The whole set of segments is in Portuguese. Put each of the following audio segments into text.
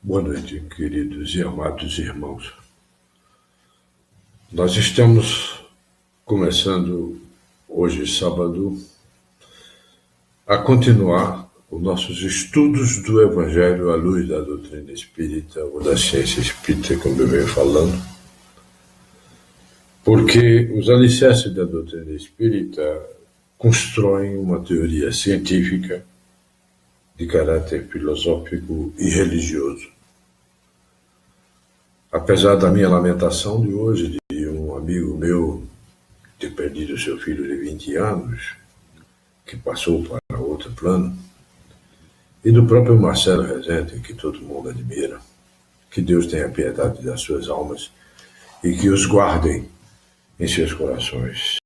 Boa noite, queridos e amados irmãos. Nós estamos começando hoje, sábado, a continuar os nossos estudos do Evangelho à luz da doutrina espírita ou da ciência espírita, como eu venho falando, porque os alicerces da doutrina espírita constroem uma teoria científica de caráter filosófico e religioso. Apesar da minha lamentação de hoje, de um amigo meu ter perdido seu filho de 20 anos, que passou para outro plano, e do próprio Marcelo Rezende, que todo mundo admira, que Deus tenha piedade das suas almas e que os guardem em seus corações.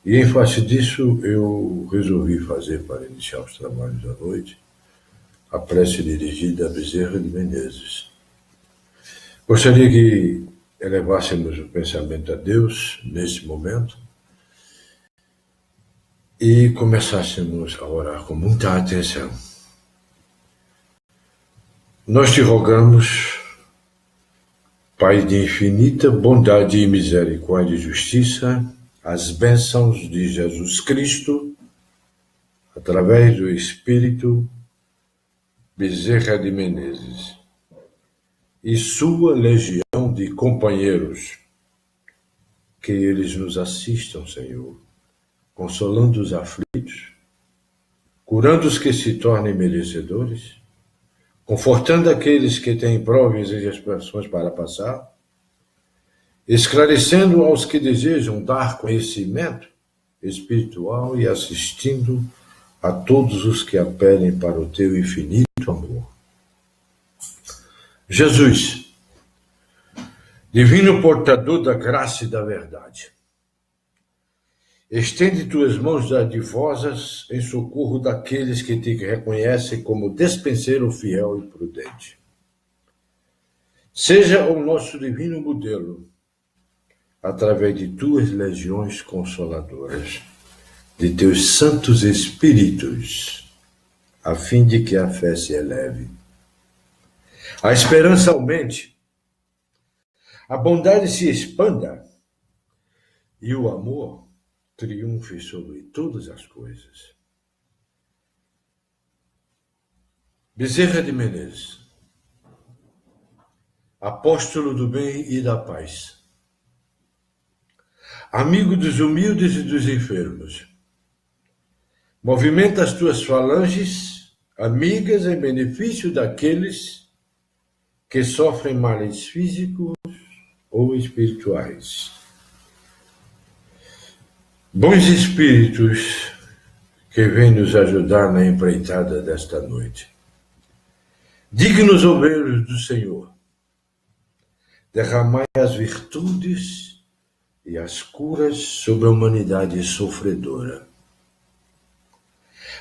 E em face disso, eu resolvi fazer, para iniciar os trabalhos da noite, a prece dirigida a Bezerra de Menezes. Gostaria que elevássemos o pensamento a Deus nesse momento e começássemos a orar com muita atenção. Nós te rogamos, Pai de infinita bondade e misericórdia e justiça, as bênçãos de Jesus Cristo, através do Espírito Bezerra de Menezes, e sua legião de companheiros, que eles nos assistam, Senhor, consolando os aflitos, curando os que se tornem merecedores, confortando aqueles que têm provas e expiações para passar, esclarecendo aos que desejam dar conhecimento espiritual e assistindo a todos os que apelem para o teu infinito amor. Jesus, divino portador da graça e da verdade, estende tuas mãos dadivosas em socorro daqueles que te reconhecem como despenseiro fiel e prudente. Seja o nosso divino modelo, através de tuas legiões consoladoras, de teus santos espíritos, a fim de que a fé se eleve, a esperança aumente, a bondade se expanda e o amor triunfe sobre todas as coisas. Bezerra de Menezes, apóstolo do bem e da paz, amigo dos humildes e dos enfermos, movimenta as tuas falanges amigas em benefício daqueles que sofrem males físicos ou espirituais. Bons espíritos que vêm nos ajudar na empreitada desta noite. Dignos obreiros do Senhor, derramai as virtudes e as curas sobre a humanidade sofredora,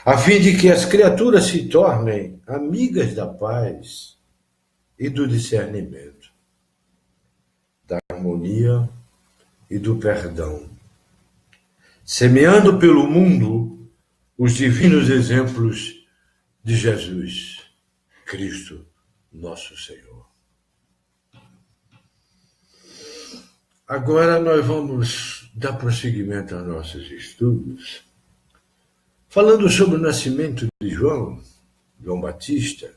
a fim de que as criaturas se tornem amigas da paz e do discernimento, da harmonia e do perdão, semeando pelo mundo os divinos exemplos de Jesus Cristo, nosso Senhor. Agora nós vamos dar prosseguimento aos nossos estudos, falando sobre o nascimento de João Batista,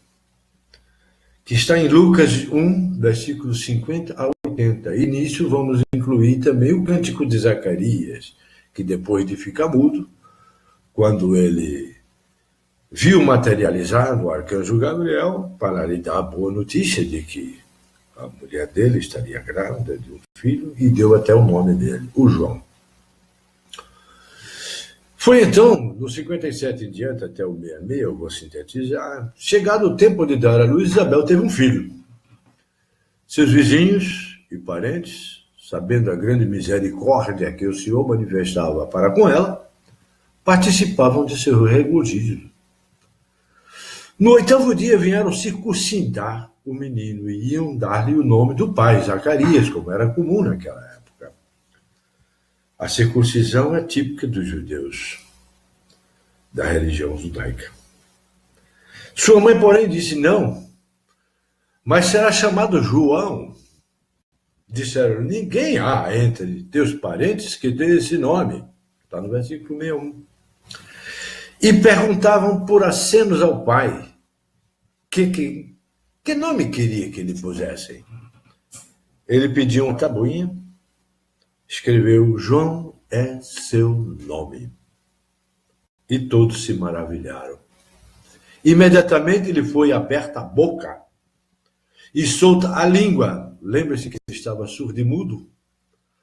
que está em Lucas 1, versículos 50 a 80. E nisso vamos incluir também o cântico de Zacarias, que depois de ficar mudo, quando ele viu materializado o arcanjo Gabriel para lhe dar a boa notícia de que a mulher dele estaria grávida de um filho, e deu até o nome dele, o João. Foi então, no 57 em diante, até o 66, eu vou sintetizar, chegado o tempo de dar à luz, Isabel teve um filho. Seus vizinhos e parentes, sabendo a grande misericórdia que o Senhor manifestava para com ela, participavam de seu regozijo. No 8º dia vieram circuncidar o menino e iam dar-lhe o nome do pai, Zacarias, como era comum naquela época. A circuncisão é típica dos judeus, da religião judaica. Sua mãe, porém, disse: não, mas será chamado João. Disseram, ninguém há entre teus parentes que tenha esse nome. Está no versículo 61. E perguntavam por acenos ao pai que nome queria que lhe pusessem. Ele pediu uma tabuinha, escreveu, João é seu nome. E todos se maravilharam. Imediatamente lhe foi aberta a boca e solta a língua. Lembra-se que estava surdo e mudo,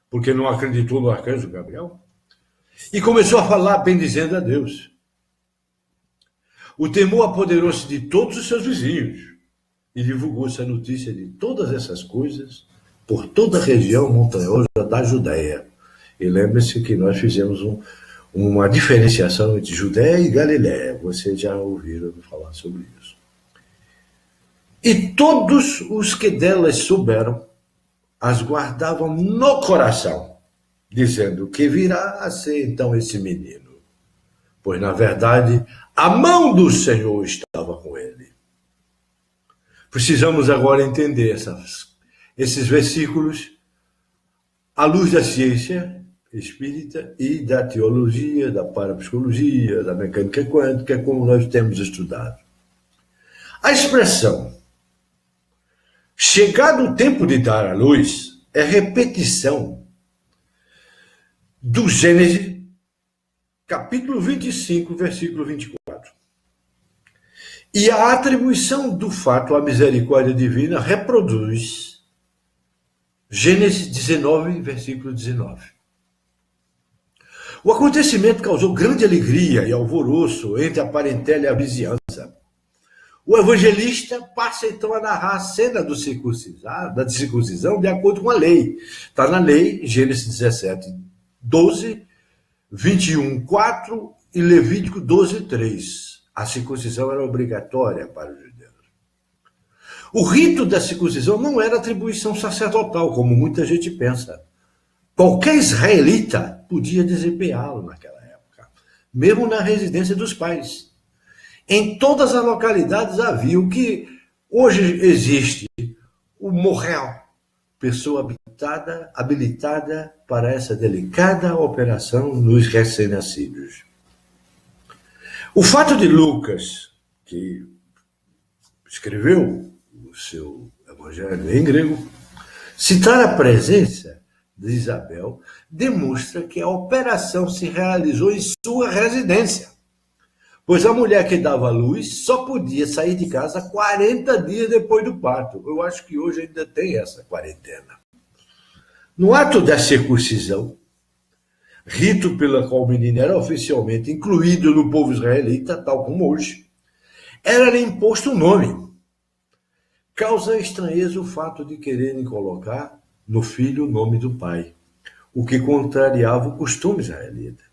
porque não acreditou no arcanjo Gabriel? E começou a falar, bendizendo a Deus. O temor apoderou-se de todos os seus vizinhos e divulgou-se a notícia de todas essas coisas por toda a região montanhosa da Judéia. E lembre-se que nós fizemos uma diferenciação entre Judéia e Galiléia. Vocês já ouviram falar sobre isso. E todos os que delas souberam as guardavam no coração, dizendo que virá a ser então esse menino. Pois, na verdade, a mão do Senhor estava com ele. Precisamos agora entender esses versículos à luz da ciência espírita e da teologia, da parapsicologia, da mecânica quântica, como nós temos estudado. A expressão chegado o tempo de dar à luz é repetição do Gênesis, capítulo 25, versículo 24. E a atribuição do fato à misericórdia divina reproduz Gênesis 19, versículo 19. O acontecimento causou grande alegria e alvoroço entre a parentela e a vizinhança. O evangelista passa então a narrar a cena da circuncisão de acordo com a lei. Está na lei, Gênesis 17, 12, 21, 4 e Levítico 12, 3. A circuncisão era obrigatória para os judeus. O rito da circuncisão não era atribuição sacerdotal, como muita gente pensa. Qualquer israelita podia desempenhá-lo naquela época, mesmo na residência dos pais. Em todas as localidades havia o que hoje existe, o morrel, pessoa habilitada para essa delicada operação nos recém-nascidos. O fato de Lucas, que escreveu o seu evangelho em grego, citar a presença de Isabel demonstra que a operação se realizou em sua residência, pois a mulher que dava à luz só podia sair de casa 40 dias depois do parto. Eu acho que hoje ainda tem essa quarentena. No ato da circuncisão, rito pelo qual o menino era oficialmente incluído no povo israelita, tal como hoje, era-lhe imposto um nome. Causa estranheza o fato de quererem colocar no filho o nome do pai, o que contrariava o costume israelita.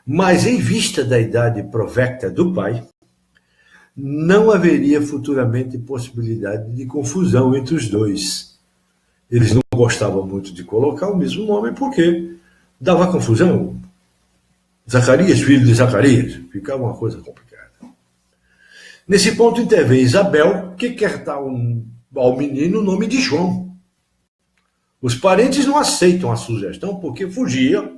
Mas, em vista da idade provecta do pai, não haveria futuramente possibilidade de confusão entre os dois. Eles não gostavam muito de colocar o mesmo nome porque dava confusão. Zacarias, filho de Zacarias, ficava uma coisa complicada. Nesse ponto intervém Isabel, que quer dar ao menino o nome de João. Os parentes não aceitam a sugestão porque fugia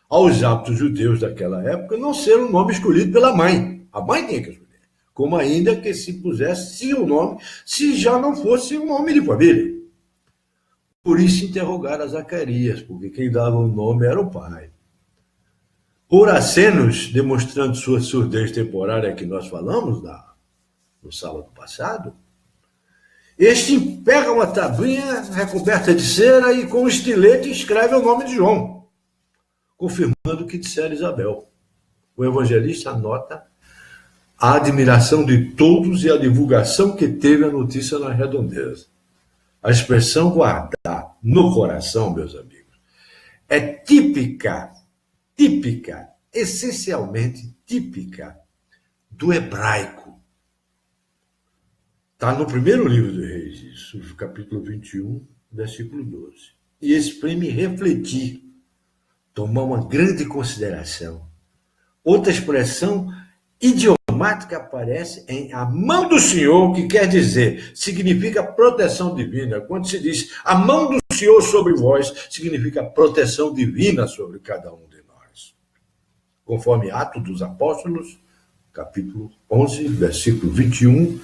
aos hábitos judeus daquela época não ser um nome escolhido pela mãe. A mãe tinha que escolher. Como ainda que se pusesse o nome, se já não fosse um nome de família. Por isso interrogaram a Zacarias, porque quem dava o nome era o pai. Por acenos, demonstrando sua surdez temporária que nós falamos no sábado passado, este pega uma tabuinha recoberta de cera e com um estilete escreve o nome de João, confirmando o que dissera Isabel. O evangelista anota a admiração de todos e a divulgação que teve a notícia na redondeza. A expressão guardar no coração, meus amigos, é típica, essencialmente típica do hebraico. Está no primeiro livro do Reis, isso, capítulo 21, versículo 12. E exprime refletir, tomar uma grande consideração. Outra expressão idiomática traumática aparece em a mão do Senhor, que quer dizer, significa proteção divina. Quando se diz a mão do Senhor sobre vós, significa proteção divina sobre cada um de nós. Conforme Atos dos Apóstolos, capítulo 11, versículo 21,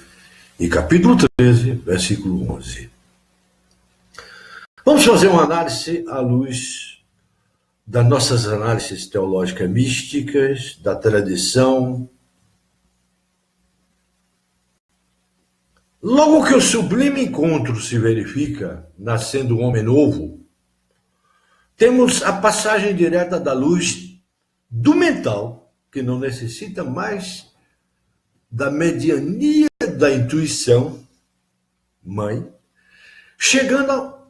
e capítulo 13, versículo 11. Vamos fazer uma análise à luz das nossas análises teológicas místicas, da tradição. Logo que o sublime encontro se verifica, nascendo um homem novo, temos a passagem direta da luz do mental, que não necessita mais da mediania da intuição, mãe, chegando a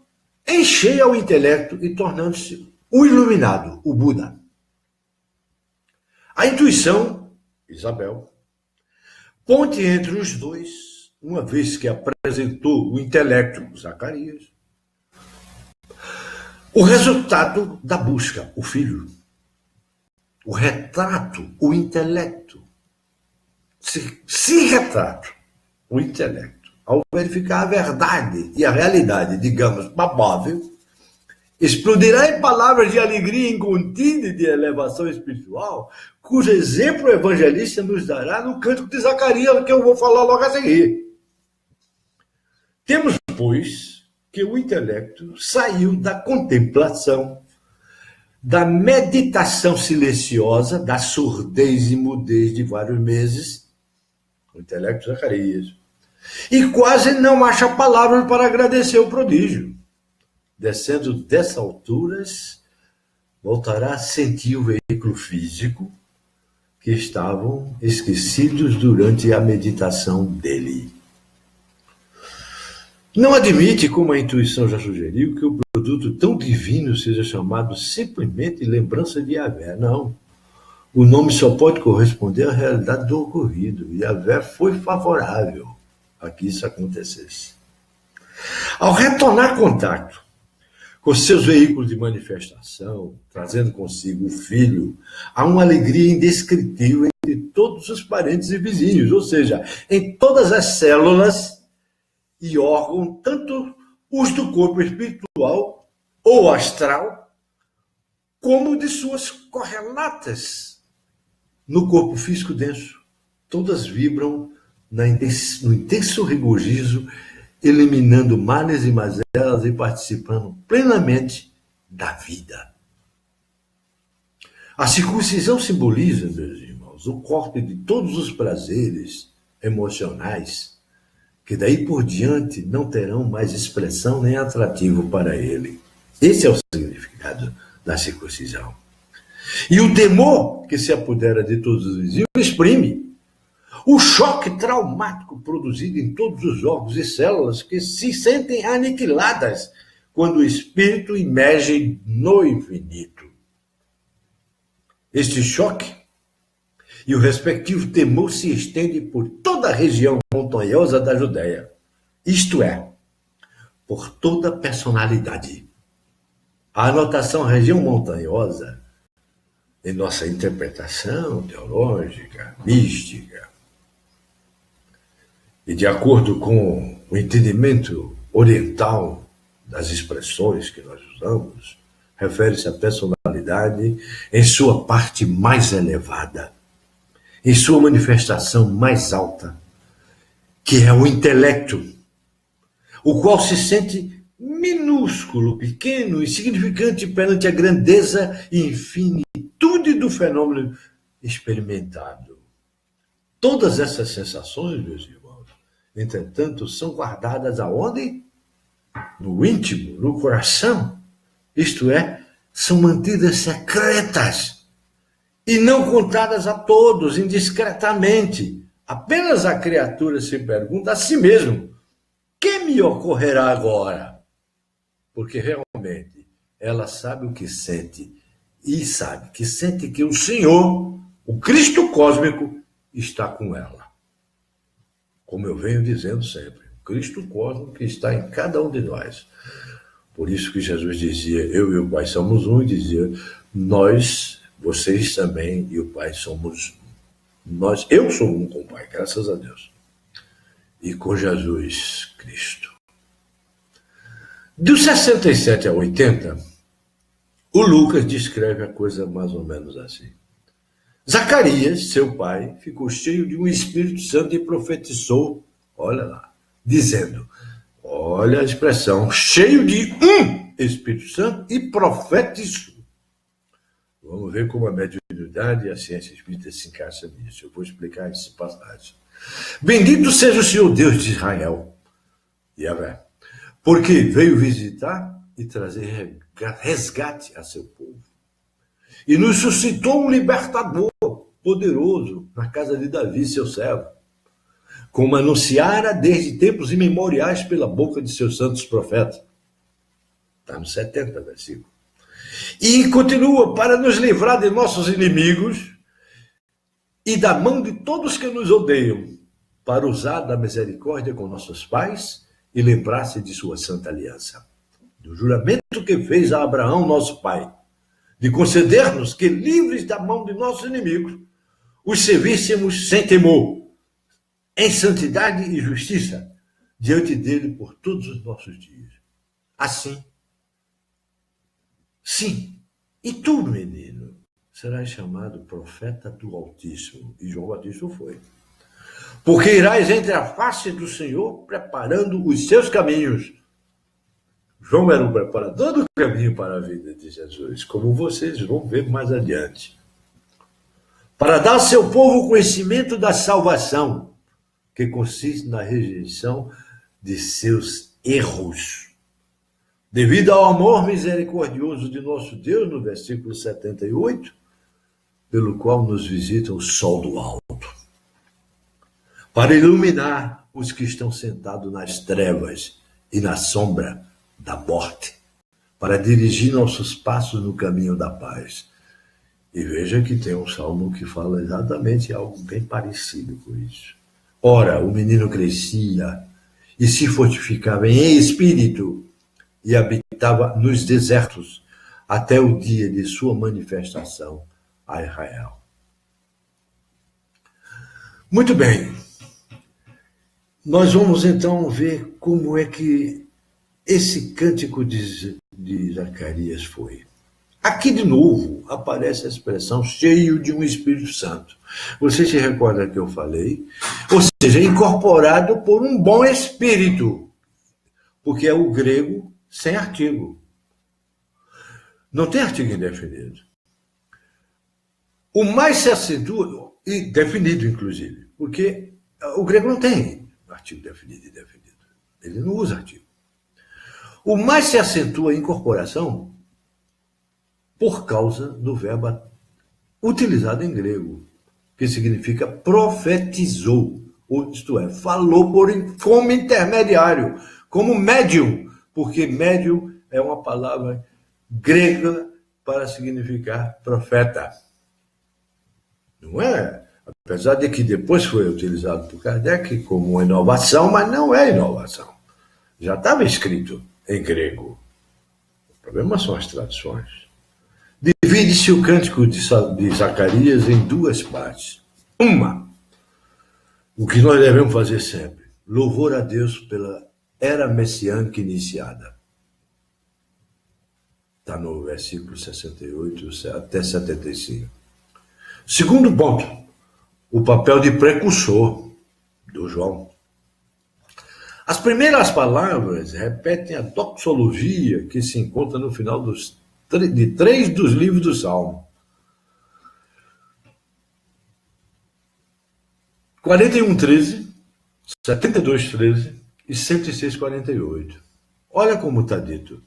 encher ao intelecto e tornando-se o iluminado, o Buda. A intuição, Isabel, ponte entre os dois, uma vez que apresentou o intelecto, Zacarias, o resultado da busca, o filho, o retrato, o intelecto. Se retrato, o intelecto, ao verificar a verdade e a realidade, digamos, palpável, explodirá em palavras de alegria incontida e de elevação espiritual, cujo exemplo o evangelista nos dará no cântico de Zacarias, que eu vou falar logo a seguir. Temos, pois, que o intelecto saiu da contemplação, da meditação silenciosa, da surdez e mudez de vários meses, o intelecto de Zacarias, e quase não acha palavras para agradecer o prodígio. Descendo dessas alturas, voltará a sentir o veículo físico que estavam esquecidos durante a meditação dele. Não admite, como a intuição já sugeriu, que o produto tão divino seja chamado simplesmente lembrança de Yahvé. Não. O nome só pode corresponder à realidade do ocorrido. E Yahvé foi favorável a que isso acontecesse. Ao retornar contato com seus veículos de manifestação, trazendo consigo o filho, há uma alegria indescritível entre todos os parentes e vizinhos, ou seja, em todas as células e órgãos, tanto os do corpo espiritual ou astral, como de suas correlatas no corpo físico denso. Todas vibram no intenso regozijo, eliminando males e mazelas e participando plenamente da vida. A circuncisão simboliza, meus irmãos, o corte de todos os prazeres emocionais que daí por diante não terão mais expressão nem atrativo para ele. Esse é o significado da circuncisão. E o temor que se apodera de todos os vizinhos exprime o choque traumático produzido em todos os órgãos e células que se sentem aniquiladas quando o espírito emerge no infinito. Este choque e o respectivo temor se estende por toda a região montanhosa da Judéia, isto é, por toda a personalidade. A anotação região montanhosa, em nossa interpretação teológica, mística, e de acordo com o entendimento oriental das expressões que nós usamos, refere-se à personalidade em sua parte mais elevada, em sua manifestação mais alta, que é o intelecto, o qual se sente minúsculo, pequeno, insignificante perante a grandeza e infinitude do fenômeno experimentado. Todas essas sensações, meus irmãos, entretanto, são guardadas aonde? No íntimo, no coração. Isto é, são mantidas secretas e não contadas a todos indiscretamente. Apenas a criatura se pergunta a si mesmo: que me ocorrerá agora? Porque realmente ela sabe o que sente e sabe que sente que o Senhor, o Cristo cósmico, está com ela. Como eu venho dizendo sempre, o Cristo cósmico que está em cada um de nós. Por isso que Jesus dizia, eu e o Pai somos um, e dizia, nós, vocês também e o Pai somos Eu sou um com o Pai, graças a Deus. E com Jesus Cristo. Dos 67 a 80, o Lucas descreve a coisa mais ou menos assim. Zacarias, seu pai, ficou cheio de um Espírito Santo e profetizou, olha lá, dizendo, olha a expressão, cheio de um Espírito Santo e profetizou. Vamos ver como a mediunidade e a ciência espírita se encaixam nisso. Eu vou explicar esse passagem. Bendito seja o Senhor Deus de Israel, Yahvé, porque veio visitar e trazer resgate a seu povo. E nos suscitou um libertador poderoso na casa de Davi, seu servo, como anunciara desde tempos imemoriais pela boca de seus santos profetas. Está no 70, versículo. E continua, para nos livrar de nossos inimigos e da mão de todos que nos odeiam, para usar da misericórdia com nossos pais e lembrar-se de sua santa aliança, do juramento que fez a Abraão, nosso pai, de conceder-nos que, livres da mão de nossos inimigos, os servíssemos sem temor, em santidade e justiça, diante dele por todos os nossos dias. Assim, sim, e tu, menino, serás chamado profeta do Altíssimo. E João Batista foi. Porque irás entre a face do Senhor, preparando os seus caminhos. João era o preparador do caminho para a vida de Jesus, como vocês vão ver mais adiante. Para dar ao seu povo o conhecimento da salvação, que consiste na rejeição de seus erros. Devido ao amor misericordioso de nosso Deus, no versículo 78, pelo qual nos visita o sol do alto, para iluminar os que estão sentados nas trevas e na sombra da morte, para dirigir nossos passos no caminho da paz. E veja que tem um salmo que fala exatamente algo bem parecido com isso. Ora, o menino crescia e se fortificava em espírito e habitava nos desertos até o dia de sua manifestação a Israel. Muito bem. Nós vamos então ver como é que esse cântico de Zacarias foi. Aqui de novo aparece a expressão cheio de um Espírito Santo. Você se recorda que eu falei? Ou seja, incorporado por um bom espírito, porque é o grego sem artigo. Não tem artigo indefinido. O mais se acentua, e definido inclusive, porque o grego não tem artigo definido e indefinido. Ele não usa artigo. O mais se acentua a incorporação por causa do verbo utilizado em grego, que significa profetizou, isto é, falou como intermediário, como médium, porque médium é uma palavra grega para significar profeta. Não é? Apesar de que depois foi utilizado por Kardec como uma inovação, mas não é inovação. Já estava escrito em grego. O problema são as traduções. Divide-se o cântico de Zacarias em duas partes. Uma, o que nós devemos fazer sempre, louvor a Deus pela era messiânica iniciada. Está no versículo 68 até 75. Segundo ponto, o papel de precursor do João. As primeiras palavras repetem a doxologia que se encontra no final de 3 dos livros do Salmo. 41:13, 72:13 e 106:48. Olha como está dito.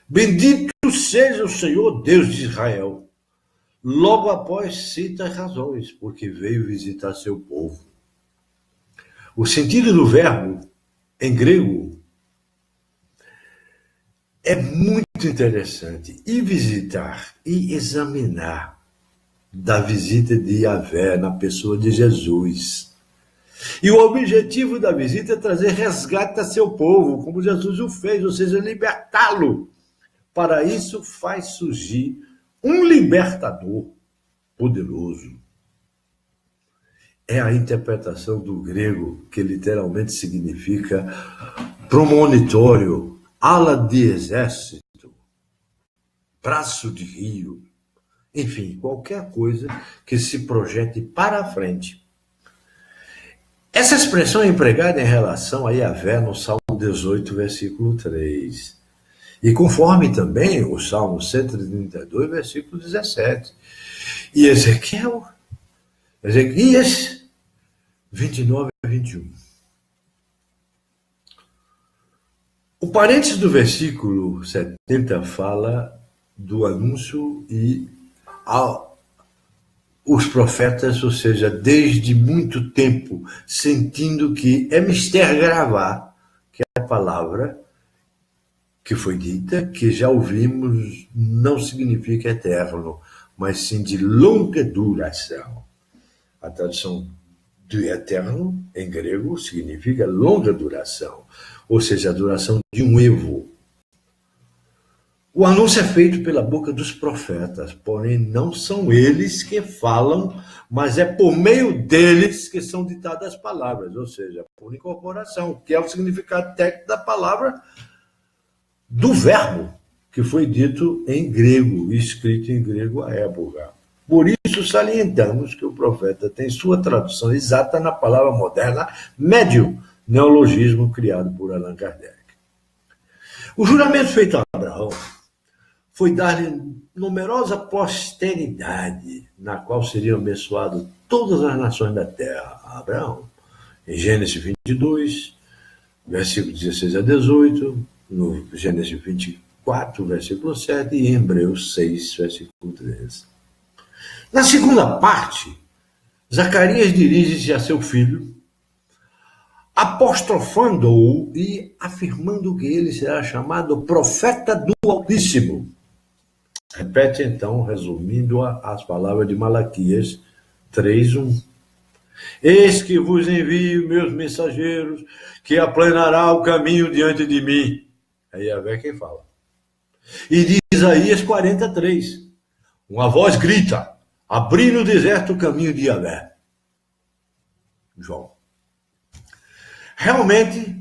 Bendito seja o Senhor Deus de Israel. Logo após cita as razões, porque veio visitar seu povo. O sentido do verbo, em grego, é muito interessante. E visitar, e examinar da visita de Yahvé na pessoa de Jesus. E o objetivo da visita é trazer resgate a seu povo, como Jesus o fez, ou seja, libertá-lo. Para isso faz surgir um libertador poderoso. é a interpretação do grego, que literalmente significa promonitório, ala de exército, braço de rio, enfim, qualquer coisa que se projete para a frente. Essa expressão é empregada em relação a Yahvé no Salmo 18, versículo 3. E conforme também o Salmo 132, versículo 17. E Ezequias 29 a 21. O parênteses do versículo 70 fala do anúncio e os profetas, ou seja, desde muito tempo, sentindo que é mister gravar, que a palavra que foi dita, que já ouvimos, não significa eterno, mas sim de longa duração. A tradução do eterno, em grego, significa longa duração, ou seja, a duração de um evo. O anúncio é feito pela boca dos profetas, porém não são eles que falam, mas é por meio deles que são ditadas as palavras, ou seja, por incorporação, que é o significado técnico da palavra, do verbo, que foi dito em grego, escrito em grego à época. Por isso salientamos que o profeta tem sua tradução exata na palavra moderna médium, neologismo criado por Allan Kardec. O juramento feito a Abraão foi dar-lhe numerosa posteridade, na qual seriam abençoadas todas as nações da terra. A Abraão, em Gênesis 22, versículo 16 a 18, no Gênesis 24, versículo 7, e em Hebreus 6, versículo 13. Na segunda parte, Zacarias dirige-se a seu filho, apostrofando-o e afirmando que ele será chamado profeta do Altíssimo. Repete então, resumindo as palavras de Malaquias 3:1. Eis que vos envio meus mensageiros, que aplanará o caminho diante de mim. É Yahvé quem fala. E de Isaías 43. Uma voz grita, abri no deserto o caminho de Yahvé. João. Realmente,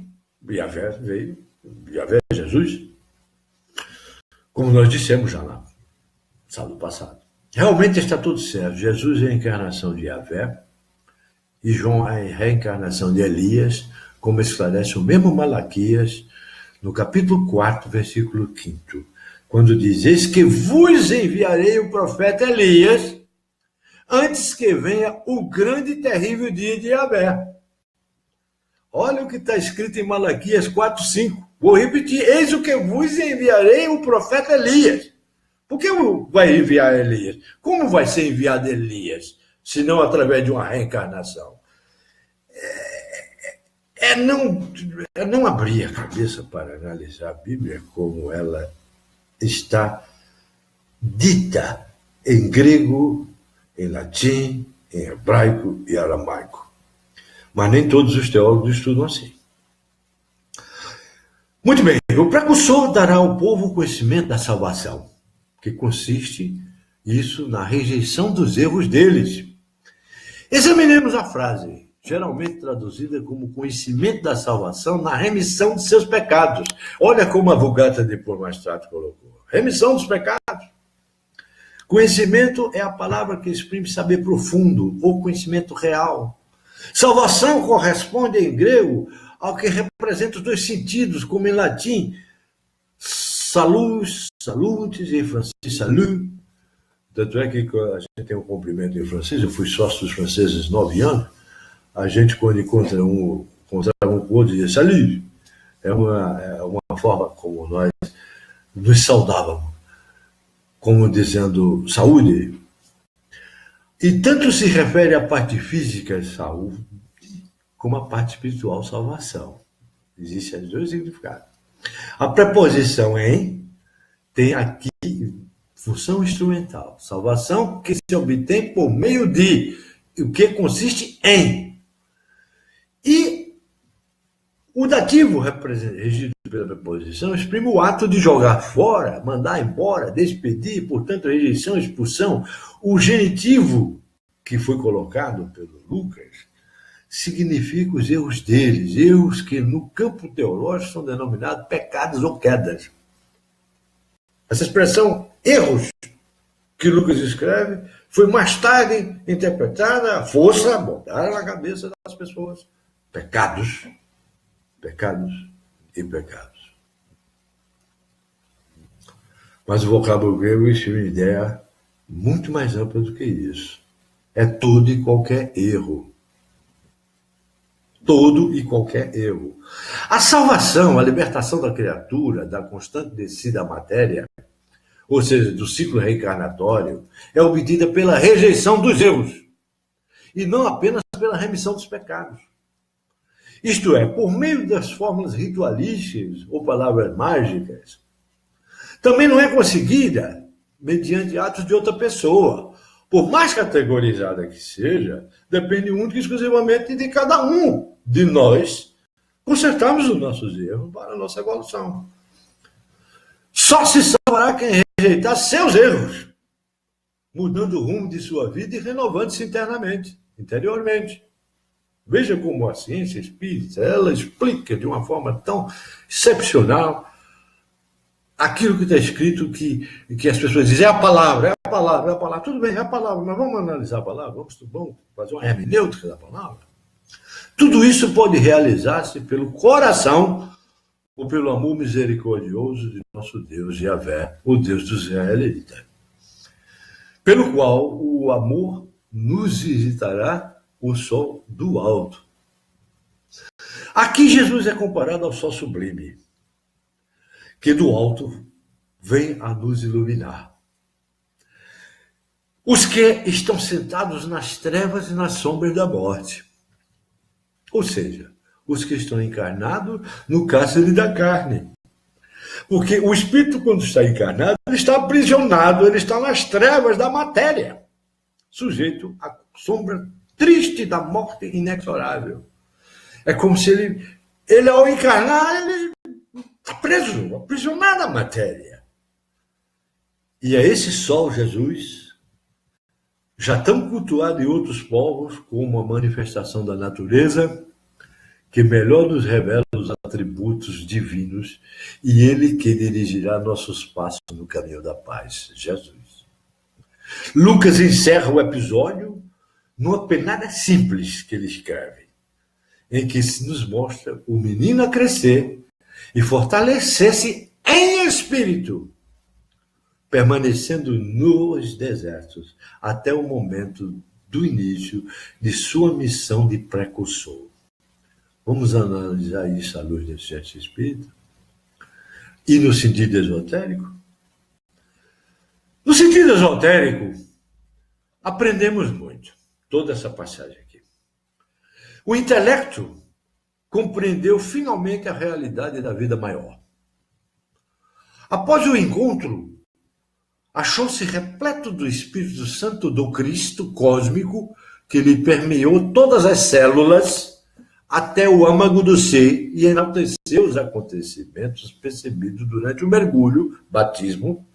Yahvé veio, Yahvé é Jesus, como nós dissemos já na sábado passado. Realmente está tudo certo. Jesus é a encarnação de Yahvé e João é a reencarnação de Elias, como esclarece o mesmo Malaquias no capítulo 4, versículo 5, quando diz, eis que vos enviarei o profeta Elias antes que venha o grande e terrível dia de Yahvé. Olha o que está escrito em Malaquias 4:5. Vou repetir, eis o que vos enviarei o profeta Elias. Por que vai enviar Elias? Como vai ser enviado Elias, se não através de uma reencarnação? É não abrir a cabeça para analisar a Bíblia como ela está dita em grego, em latim, em hebraico e aramaico. Mas nem todos os teólogos estudam assim. Muito bem, o precursor dará ao povo o conhecimento da salvação, que consiste isso na rejeição dos erros deles. Examinemos a frase, geralmente traduzida como conhecimento da salvação na remissão de seus pecados. Olha como a Vulgata depois mais tarde colocou. Remissão dos pecados. Conhecimento é a palavra que exprime saber profundo ou conhecimento real. Salvação corresponde em grego ao que representa os dois sentidos, como em latim, salus, salutis, em francês, salut. Tanto é que a gente tem um cumprimento em francês, eu fui sócio dos franceses 9 anos, a gente quando encontrava um com o outro, dizia salut. É uma forma como nós nos saudávamos, como dizendo saúde. E tanto se refere à parte física, saúde, como à parte espiritual, salvação. Existem os dois significados. A preposição em tem aqui função instrumental. Salvação que se obtém por meio de, o que consiste em. E o dativo, regido pela preposição, exprime o ato de jogar fora, mandar embora, despedir, portanto, rejeição, expulsão. O genitivo que foi colocado pelo Lucas significa os erros deles, erros que no campo teológico são denominados pecados ou quedas. Essa expressão erros que Lucas escreve foi mais tarde interpretada à força, botaram na cabeça das pessoas. Pecados, pecados e pecados. Mas o vocábulo grego existe uma ideia muito mais ampla do que isso. É todo e qualquer erro. Todo e qualquer erro. A salvação, a libertação da criatura da constante descida à matéria, ou seja, do ciclo reencarnatório, é obtida pela rejeição dos erros, e não apenas pela remissão dos pecados. Isto é, por meio das fórmulas ritualísticas ou palavras mágicas, também não é conseguida mediante atos de outra pessoa. Por mais categorizada que seja, depende única e exclusivamente de cada um de nós consertarmos os nossos erros para a nossa evolução. Só se salvará quem rejeitar seus erros, mudando o rumo de sua vida e renovando-se internamente, interiormente. Veja como a ciência espírita, ela explica de uma forma tão excepcional aquilo que está escrito, que as pessoas dizem, é a palavra, é a palavra, é a palavra. Tudo bem, é a palavra, mas vamos analisar a palavra, vamos fazer uma hermenêutica da palavra. Tudo isso pode realizar-se pelo coração ou pelo amor misericordioso de nosso Deus, Yahvé, o Deus dos israelitas, pelo qual o amor nos visitará o sol do alto. Aqui Jesus é comparado ao sol sublime, que do alto vem a nos iluminar. Os que estão sentados nas trevas e nas sombras da morte. Ou seja, os que estão encarnados no cárcere da carne. Porque o espírito, quando está encarnado, ele está aprisionado, ele está nas trevas da matéria, sujeito à sombra triste da morte inexorável. É como se ele ao encarnar, ele está preso, aprisionado na matéria. E é esse sol, Jesus, já tão cultuado em outros povos como a manifestação da natureza, que melhor nos revela os atributos divinos, e ele que dirigirá nossos passos no caminho da paz, Jesus. Lucas encerra o episódio numa penada simples que ele escreve, em que se nos mostra o menino a crescer e fortalecer-se em espírito, permanecendo nos desertos até o momento do início de sua missão de precursor. Vamos analisar isso à luz desse certo espírito? E no sentido esotérico? No sentido esotérico, aprendemos muito, toda essa passagem aqui. O intelecto compreendeu finalmente a realidade da vida maior. Após o encontro, achou-se repleto do Espírito Santo do Cristo cósmico, que lhe permeou todas as células até o âmago do ser e enalteceu os acontecimentos percebidos durante o mergulho, batismo,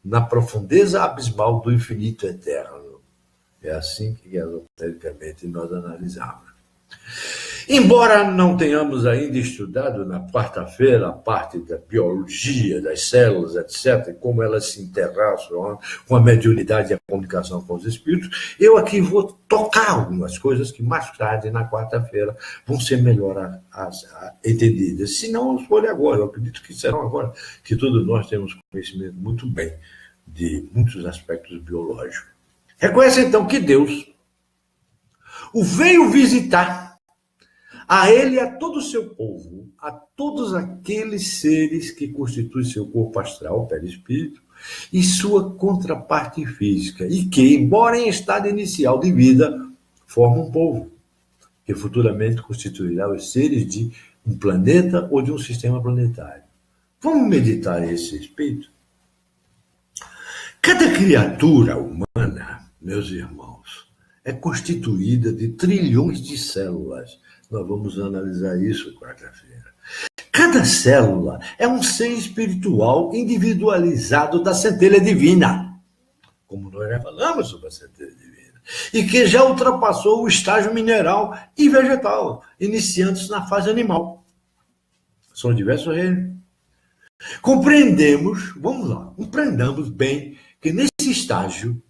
na profundeza abismal do infinito eterno. É assim que esotericamente nós analisamos. Embora não tenhamos ainda estudado na quarta-feira a parte da biologia das células, etc., como elas se interrelacionam com a mediunidade e a comunicação com os espíritos, eu aqui vou tocar algumas coisas que mais tarde, na quarta-feira, vão ser melhor entendidas. Se não, eu escolho agora, eu acredito que serão agora, que todos nós temos conhecimento muito bem de muitos aspectos biológicos. Reconhece então que Deus o veio visitar a ele e a todo o seu povo, a todos aqueles seres que constituem seu corpo astral, perispírito, e sua contraparte física, e que, embora em estado inicial de vida, formam um povo, que futuramente constituirá os seres de um planeta ou de um sistema planetário. Vamos meditar esse espírito? Cada criatura humana, meus irmãos, é constituída de trilhões de células. Nós vamos analisar isso quarta-feira. Cada célula é um ser espiritual individualizado da centelha divina. Como nós já falamos sobre a centelha divina. e que já ultrapassou o estágio mineral e vegetal, iniciando-se na fase animal. São diversos reinos. Compreendamos bem que nesse estágio,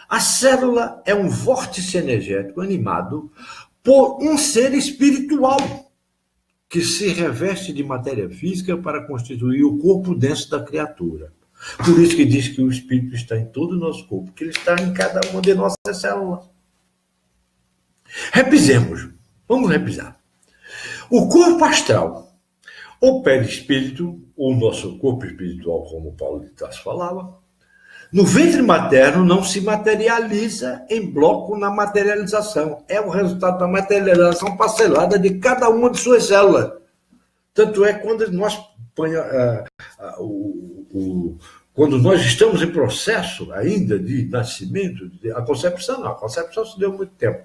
a célula é um vórtice energético animado por um ser espiritual que se reveste de matéria física para constituir o corpo denso da criatura. Por isso que diz que o espírito está em todo o nosso corpo, que ele está em cada uma de nossas células. Repisemos. Vamos repisar. O corpo astral, o perispírito, ou nosso corpo espiritual, como Paulo de Tarso falava, no ventre materno não se materializa em bloco na materialização. É o resultado da materialização parcelada de cada uma de suas células. Tanto é quando nós quando nós estamos em processo ainda de nascimento, a concepção se deu muito tempo,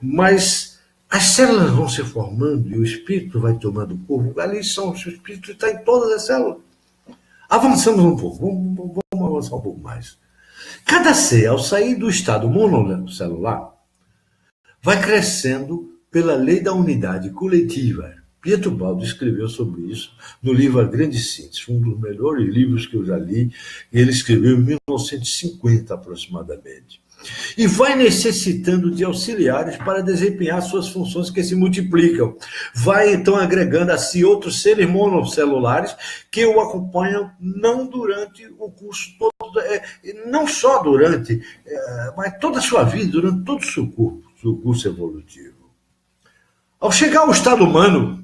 mas as células vão se formando e o espírito vai tomando corpo. Ali o espírito está em todas as células. Avançamos um pouco, vamos avançar um pouco mais. Cada ser, ao sair do estado monocelular, vai crescendo pela lei da unidade coletiva. Pietro Baldo escreveu sobre isso no livro A Grande Síntese, um dos melhores livros que eu já li, e ele escreveu em 1950 aproximadamente. E vai necessitando de auxiliares para desempenhar suas funções que se multiplicam. Vai então agregando a si outros seres monocelulares que o acompanham não durante o curso todo, não só durante, mas toda a sua vida, durante todo o seu curso evolutivo. Ao chegar ao estado humano,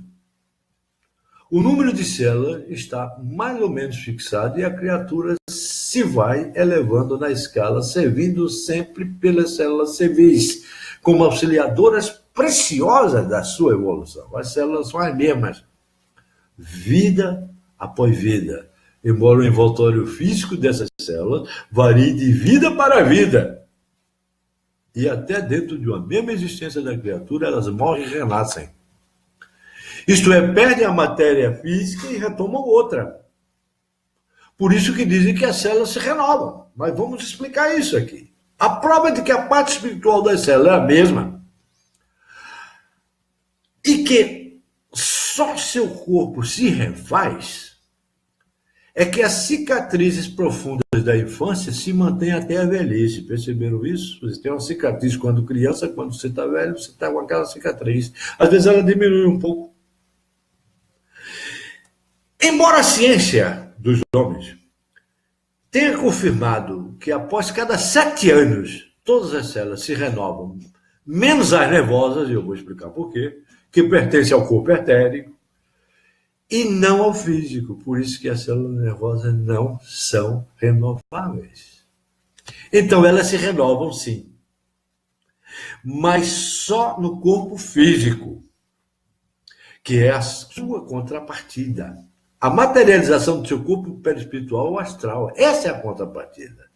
o número de células está mais ou menos fixado e a criatura se vai elevando na escala, servindo sempre pelas células civis, como auxiliadoras preciosas da sua evolução. As células são as mesmas, vida após vida, embora o envoltório físico dessas células varie de vida para vida. E até dentro de uma mesma existência da criatura, elas morrem e renascem. Isto é, perdem a matéria física e retomam outra. Por isso que dizem que as células se renovam. Mas vamos explicar isso aqui. A prova de que a parte espiritual das células é a mesma e que só seu corpo se refaz é que as cicatrizes profundas da infância se mantêm até a velhice. Perceberam isso? Você tem uma cicatriz quando criança, quando você está velho, você está com aquela cicatriz. Às vezes ela diminui um pouco. Embora a ciência dos homens tenha confirmado que após cada 7 anos todas as células se renovam, menos as nervosas, e eu vou explicar por quê, que pertencem ao corpo etérico, e não ao físico, por isso que as células nervosas não são renováveis. Então elas se renovam sim, mas só no corpo físico, que é a sua contrapartida. A materialização do seu corpo perispiritual ou astral. Essa é a contrapartida.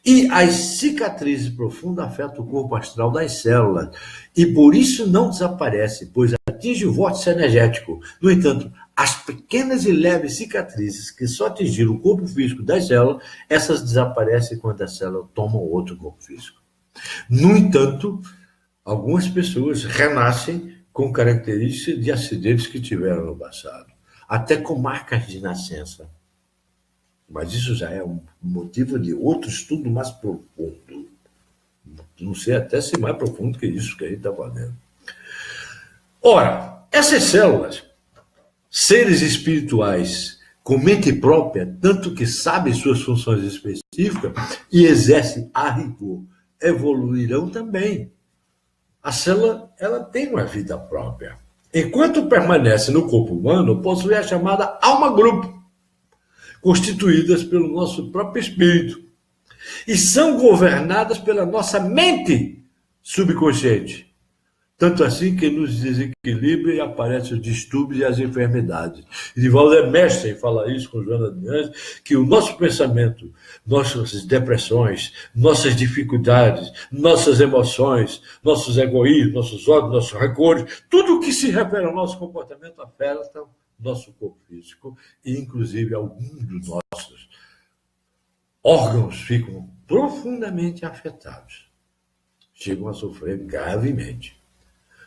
E as cicatrizes profundas afetam o corpo astral das células. E por isso não desaparece, pois atinge o vórtice energético. No entanto, as pequenas e leves cicatrizes que só atingiram o corpo físico das células, essas desaparecem quando as células tomam outro corpo físico. No entanto, algumas pessoas renascem com características de acidentes que tiveram no passado, até com marcas de nascença. Mas isso já é um motivo de outro estudo mais profundo. Não sei até se mais profundo que isso que a gente está fazendo. Ora, essas células, seres espirituais com mente própria, tanto que sabem suas funções específicas e exercem a rigor, evoluirão também. A célula, ela tem uma vida própria. Enquanto permanece no corpo humano, possui a chamada alma-grupo, constituídas pelo nosso próprio espírito, e são governadas pela nossa mente subconsciente. Tanto assim que nos desequilibra e aparecem os distúrbios e as enfermidades. E Divaldo é mestre em falar isso com Joana de Anjos, que o nosso pensamento, nossas depressões, nossas dificuldades, nossas emoções, nossos egoísmos, nossos ódios, nossos rancores, tudo que se refere ao nosso comportamento afeta o nosso corpo físico e, inclusive, alguns dos nossos órgãos ficam profundamente afetados. chegam a sofrer gravemente.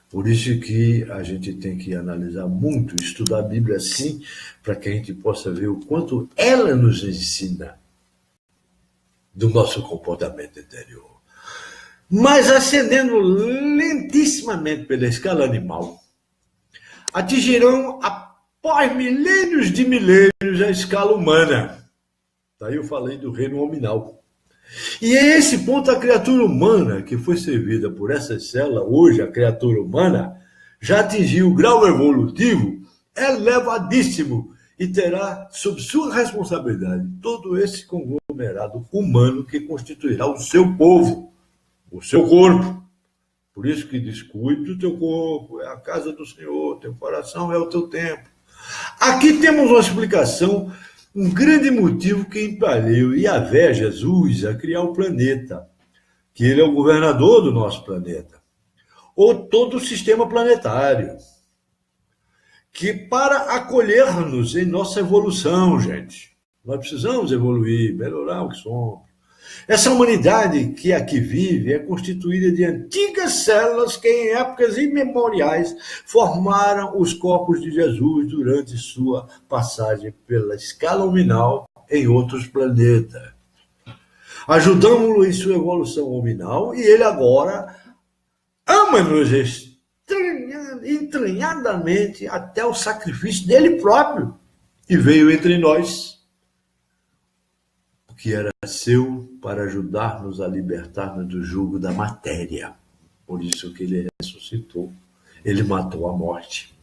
Por isso que a gente tem que analisar muito, estudar a Bíblia assim, para que a gente possa ver o quanto ela nos ensina do nosso comportamento interior. Mas ascendendo lentissimamente pela escala animal, atingirão após milênios de milênios a escala humana. Daí eu falei do reino nominal. E é esse ponto a criatura humana que foi servida por essa célula, hoje a criatura humana, já atingiu o grau evolutivo elevadíssimo e terá sob sua responsabilidade todo esse conglomerado humano que constituirá o seu povo, o seu corpo. Por isso que diz, cuide do teu corpo, é a casa do Senhor, teu coração é o teu templo. Aqui temos uma explicação, um grande motivo que impeliu Yahvé, Jesus, a criar o planeta, que ele é o governador do nosso planeta, ou todo o sistema planetário, que para acolher-nos em nossa evolução, gente, nós precisamos evoluir, melhorar o que somos. Essa humanidade que aqui vive é constituída de antigas células que em épocas imemoriais formaram os corpos de Jesus durante sua passagem pela escala nominal em outros planetas. Ajudamos-lo em sua evolução nominal e ele agora ama-nos entranhadamente até o sacrifício dele próprio e veio entre nós, que era seu para ajudar-nos a libertar-nos do jugo da matéria. Por isso que ele ressuscitou. Ele matou a morte.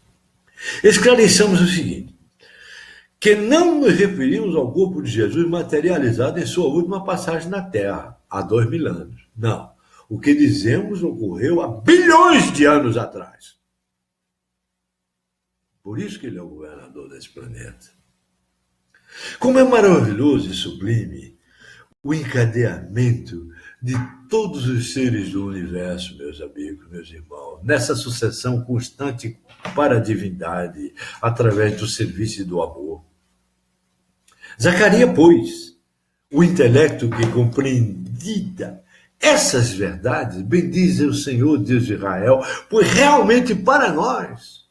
Esclareçamos o seguinte, que não nos referimos ao corpo de Jesus materializado em sua última passagem na Terra, há 2000 anos. Não. O que dizemos ocorreu há bilhões de anos atrás. Por isso que ele é o governador desse planeta. Como é maravilhoso e sublime o encadeamento de todos os seres do universo, meus amigos, meus irmãos, nessa sucessão constante para a divindade, através do serviço e do amor. Zacarias, pois, o intelecto que compreendida essas verdades, bendize o Senhor Deus de Israel, pois realmente para nós,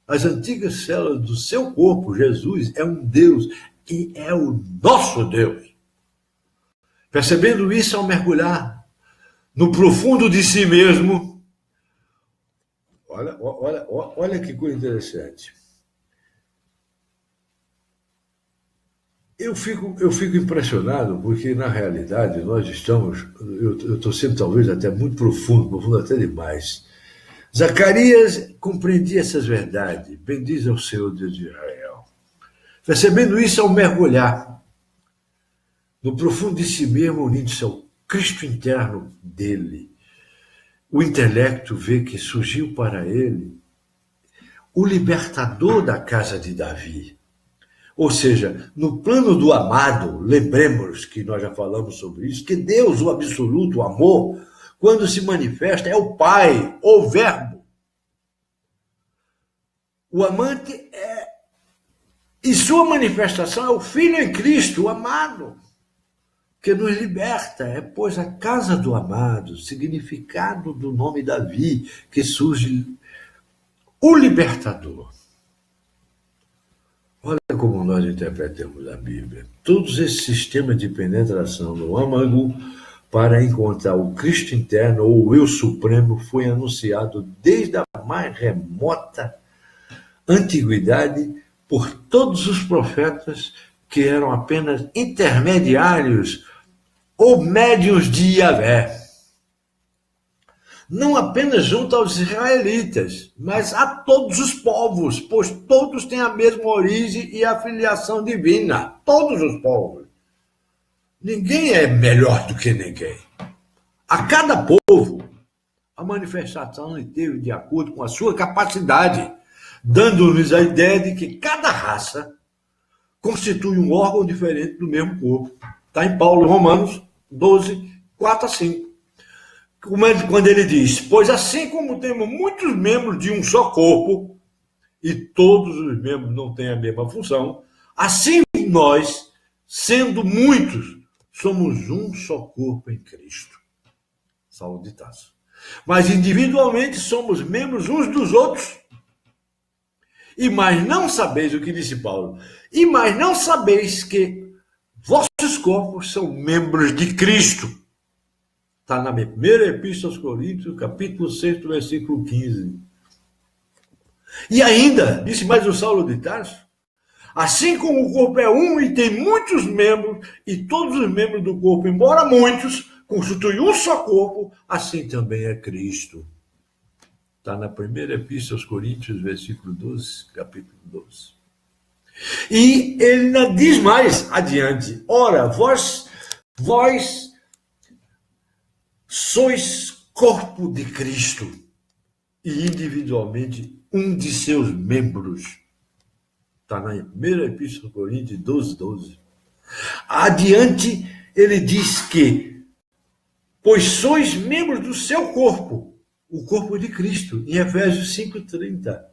as antigas células do seu corpo, Jesus é um Deus, e é o nosso Deus. Percebendo isso, ao mergulhar no profundo de si mesmo, olha que coisa interessante. Eu fico impressionado, porque na realidade nós estamos, eu estou sendo talvez até muito profundo até demais. Zacarias compreendia essas verdades, bendize ao Senhor Deus de Israel. Percebendo isso, ao mergulhar no profundo de si mesmo, unindo-se ao Cristo interno dele, o intelecto vê que surgiu para ele o libertador da casa de Davi. Ou seja, no plano do amado, lembremos que nós já falamos sobre isso, que Deus, o absoluto o amor, quando se manifesta, é o Pai, o Verbo. O amante e sua manifestação é o Filho em Cristo, o amado, que nos liberta. Pois, a casa do amado, significado do nome Davi, que surge o libertador. Olha como nós interpretamos a Bíblia. Todos esses sistemas de penetração no âmago para encontrar o Cristo interno ou o Eu Supremo foi anunciado desde a mais remota antiguidade por todos os profetas que eram apenas intermediários ou médiuns de Yahvé. Não apenas junto aos israelitas, mas a todos os povos, pois todos têm a mesma origem e afiliação divina. Todos os povos. Ninguém é melhor do que ninguém. A cada povo, a manifestação teve de acordo com a sua capacidade, dando-nos a ideia de que cada raça constitui um órgão diferente do mesmo corpo. Está em Paulo, Romanos 12, 4 a 5. Quando ele diz, pois assim como temos muitos membros de um só corpo, e todos os membros não têm a mesma função, assim nós, sendo muitos, somos um só corpo em Cristo. Saulo de Tarso. Mas individualmente somos membros uns dos outros. E mais não sabeis, o que disse Paulo, e mais não sabeis que vossos corpos são membros de Cristo. Está na primeira epístola aos Coríntios, capítulo 6, versículo 15. E ainda, disse mais o Saulo de Tarso, assim como o corpo é um e tem muitos membros, e todos os membros do corpo, embora muitos, constituem um só corpo, assim também é Cristo. Está na primeira epístola aos Coríntios, versículo 12, capítulo 12. E ele ainda diz mais adiante, ora, vós sois corpo de Cristo e individualmente um de seus membros. Está na primeira epístola aos Coríntios 12, 12. Adiante ele diz que, pois sois membros do seu corpo, o corpo de Cristo, em Efésios 5,30.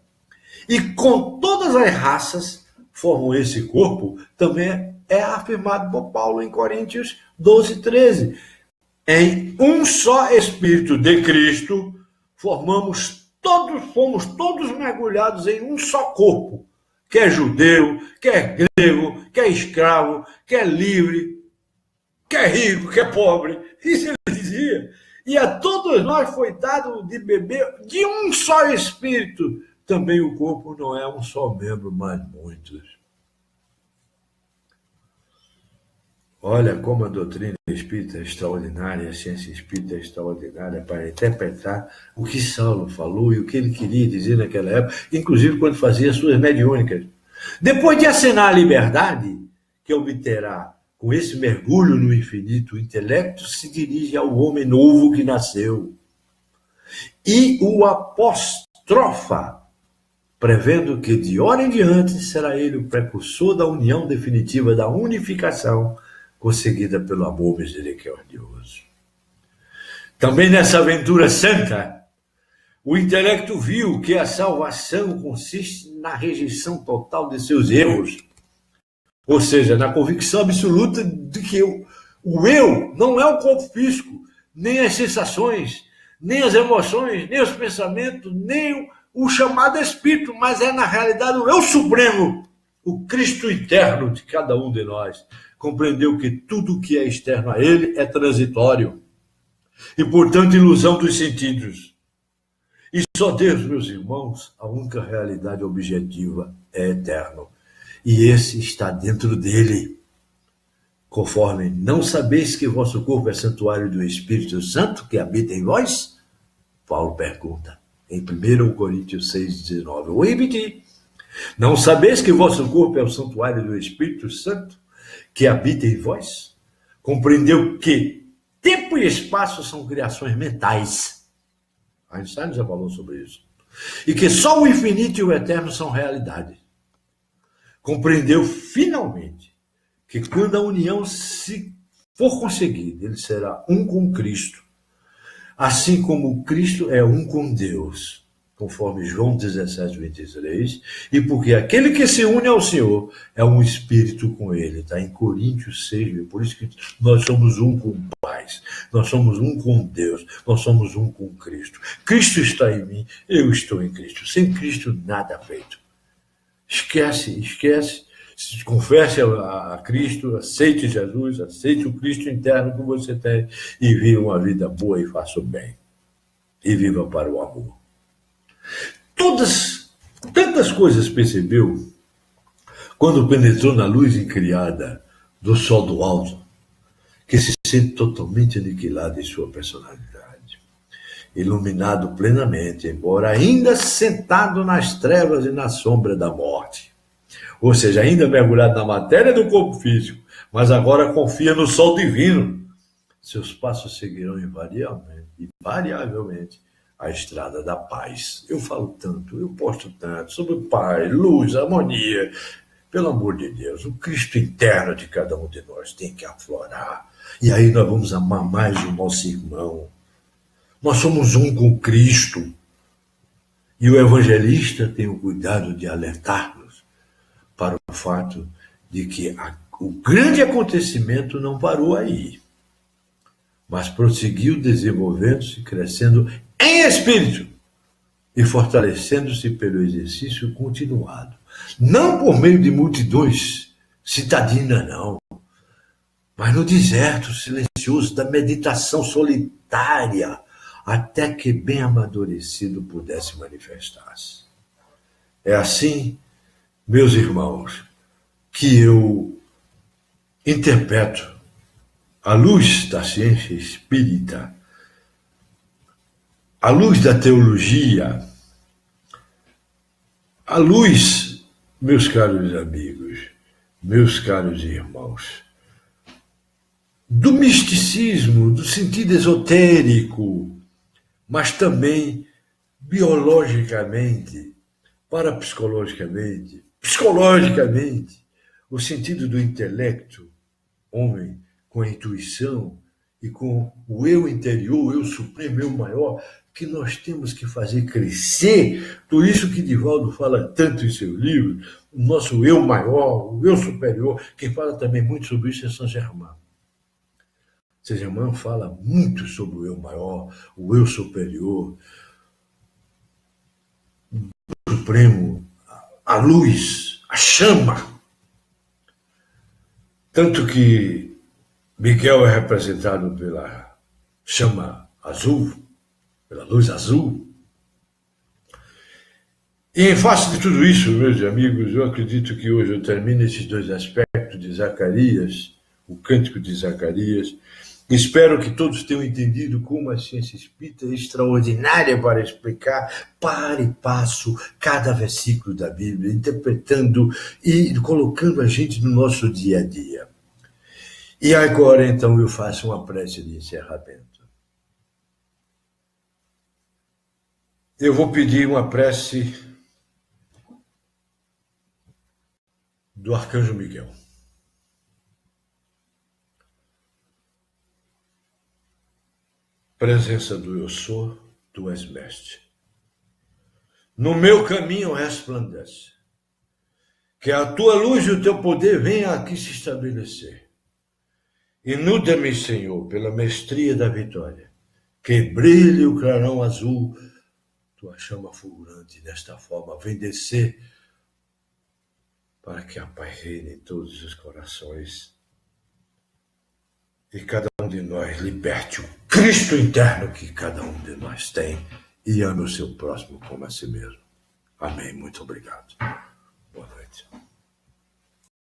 E com todas as raças formam esse corpo, também é afirmado por Paulo em Coríntios 12, 13. Em um só Espírito de Cristo, fomos todos mergulhados em um só corpo, quer judeu, quer grego, quer escravo, quer livre, quer rico, quer pobre. Isso ele dizia. E a todos nós foi dado de beber de um só Espírito. Também o corpo não é um só membro, mas muitos. Olha como a doutrina espírita é extraordinária, a ciência espírita é extraordinária para interpretar o que Saulo falou e o que ele queria dizer naquela época, inclusive quando fazia suas mediúnicas. Depois de acenar a liberdade que obterá com esse mergulho no infinito, o intelecto se dirige ao homem novo que nasceu e o apostrofa, prevendo que de hora em diante será ele o precursor da união definitiva, da unificação conseguida pelo amor misericordioso. Também nessa aventura santa, o intelecto viu que a salvação consiste na rejeição total de seus erros, ou seja, na convicção absoluta de que o eu não é o corpo físico, nem as sensações, nem as emoções, nem os pensamentos, nem o chamado espírito, mas é na realidade o eu supremo, o Cristo interno de cada um de nós. Compreendeu que tudo que é externo a ele é transitório e, portanto, ilusão dos sentidos. E só Deus, meus irmãos, a única realidade objetiva é eterno. E esse está dentro dele. Conforme não sabeis que vosso corpo é santuário do Espírito Santo que habita em vós? Paulo pergunta em 1 Coríntios 6,19. Vou repetir. Não sabeis que vosso corpo é o santuário do Espírito Santo que habita em vós? Compreendeu que tempo e espaço são criações mentais. Einstein já falou sobre isso. E que só o infinito e o eterno são realidade. Compreendeu finalmente que quando a união se for conseguida, ele será um com Cristo, assim como Cristo é um com Deus, conforme João 17, 23, e porque aquele que se une ao Senhor é um espírito com ele, está em Coríntios 6, por isso que nós somos um com o Pai, nós somos um com Deus, nós somos um com Cristo. Cristo está em mim, eu estou em Cristo. Sem Cristo, nada feito. Esquece, confesse a Cristo, aceite Jesus, aceite o Cristo interno que você tem e viva uma vida boa e faça o bem. E viva para o amor. Tantas coisas percebeu quando penetrou na luz incriada do sol do alto, que se sente totalmente aniquilado em sua personalidade, iluminado plenamente, embora ainda sentado nas trevas e na sombra da morte. Ou seja, ainda mergulhado na matéria do corpo físico, mas agora confia no sol divino. Seus passos seguirão invariavelmente a estrada da paz. Eu falo tanto, eu posto tanto sobre paz, luz, harmonia. Pelo amor de Deus, o Cristo interno de cada um de nós tem que aflorar. E aí nós vamos amar mais o nosso irmão. Nós somos um com Cristo. E o evangelista tem o cuidado de alertar-nos para o fato de que o grande acontecimento não parou aí. mas prosseguiu desenvolvendo-se, crescendo em espírito e fortalecendo-se pelo exercício continuado. Não por meio de multidões citadinas, não, mas no deserto silencioso da meditação solitária, até que bem amadurecido pudesse manifestar-se. É assim, meus irmãos, que eu interpreto, à luz da ciência espírita, à luz da teologia, à luz, meus caros amigos, meus caros irmãos, do misticismo, do sentido esotérico, mas também biologicamente, parapsicologicamente, psicologicamente, o sentido do intelecto, homem com a intuição e com o eu interior, o eu supremo, o eu maior, que nós temos que fazer crescer. Por isso que Divaldo fala tanto em seu livro, o nosso eu maior, o eu superior. Quem fala também muito sobre isso é Saint-Germain. Saint-Germain fala muito sobre o eu maior, o eu superior, o supremo, a luz, a chama. Tanto que Miguel é representado pela chama azul, pela luz azul. E em face de tudo isso, meus amigos, eu acredito que hoje eu termino esses dois aspectos de Zacarias, o cântico de Zacarias. Espero que todos tenham entendido como a ciência espírita é extraordinária para explicar para e passo cada versículo da Bíblia, interpretando e colocando a gente no nosso dia a dia. E agora, então, eu faço uma prece de encerramento. Eu vou pedir uma prece do Arcanjo Miguel. Presença do eu sou, tu és mestre. No meu caminho resplandece. Que a tua luz e o teu poder venham aqui se estabelecer. Inuda-me, Senhor, pela mestria da vitória. Que brilhe o clarão azul, tua chama fulgurante desta forma vem descer, para que a paz reine em todos os corações e cada um de nós liberte o Cristo interno que cada um de nós tem e ame o seu próximo como a si mesmo. Amém. Muito obrigado.